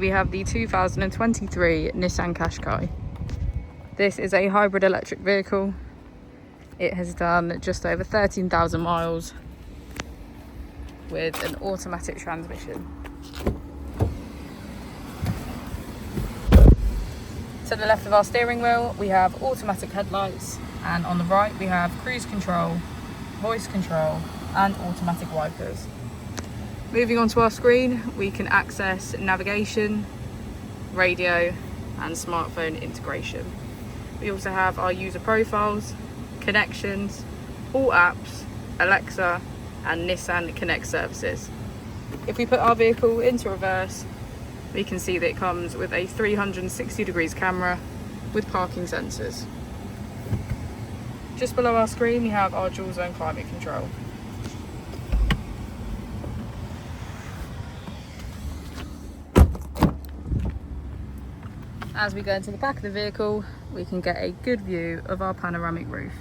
We have the 2023 Nissan Qashqai. This is a hybrid electric vehicle. It has done just over 13,000 miles with an automatic transmission. To the left of our steering wheel, we have automatic headlights, and on the right we have cruise control, voice control and automatic wipers. Moving on to our screen, we can access navigation, radio and smartphone integration. We also have our user profiles, connections, all apps, Alexa and Nissan Connect services. If we put our vehicle into reverse, we can see that it comes with a 360 degrees camera with parking sensors. Just below our screen we have our dual zone climate control. As we go into the back of the vehicle, we can get a good view of our panoramic roof.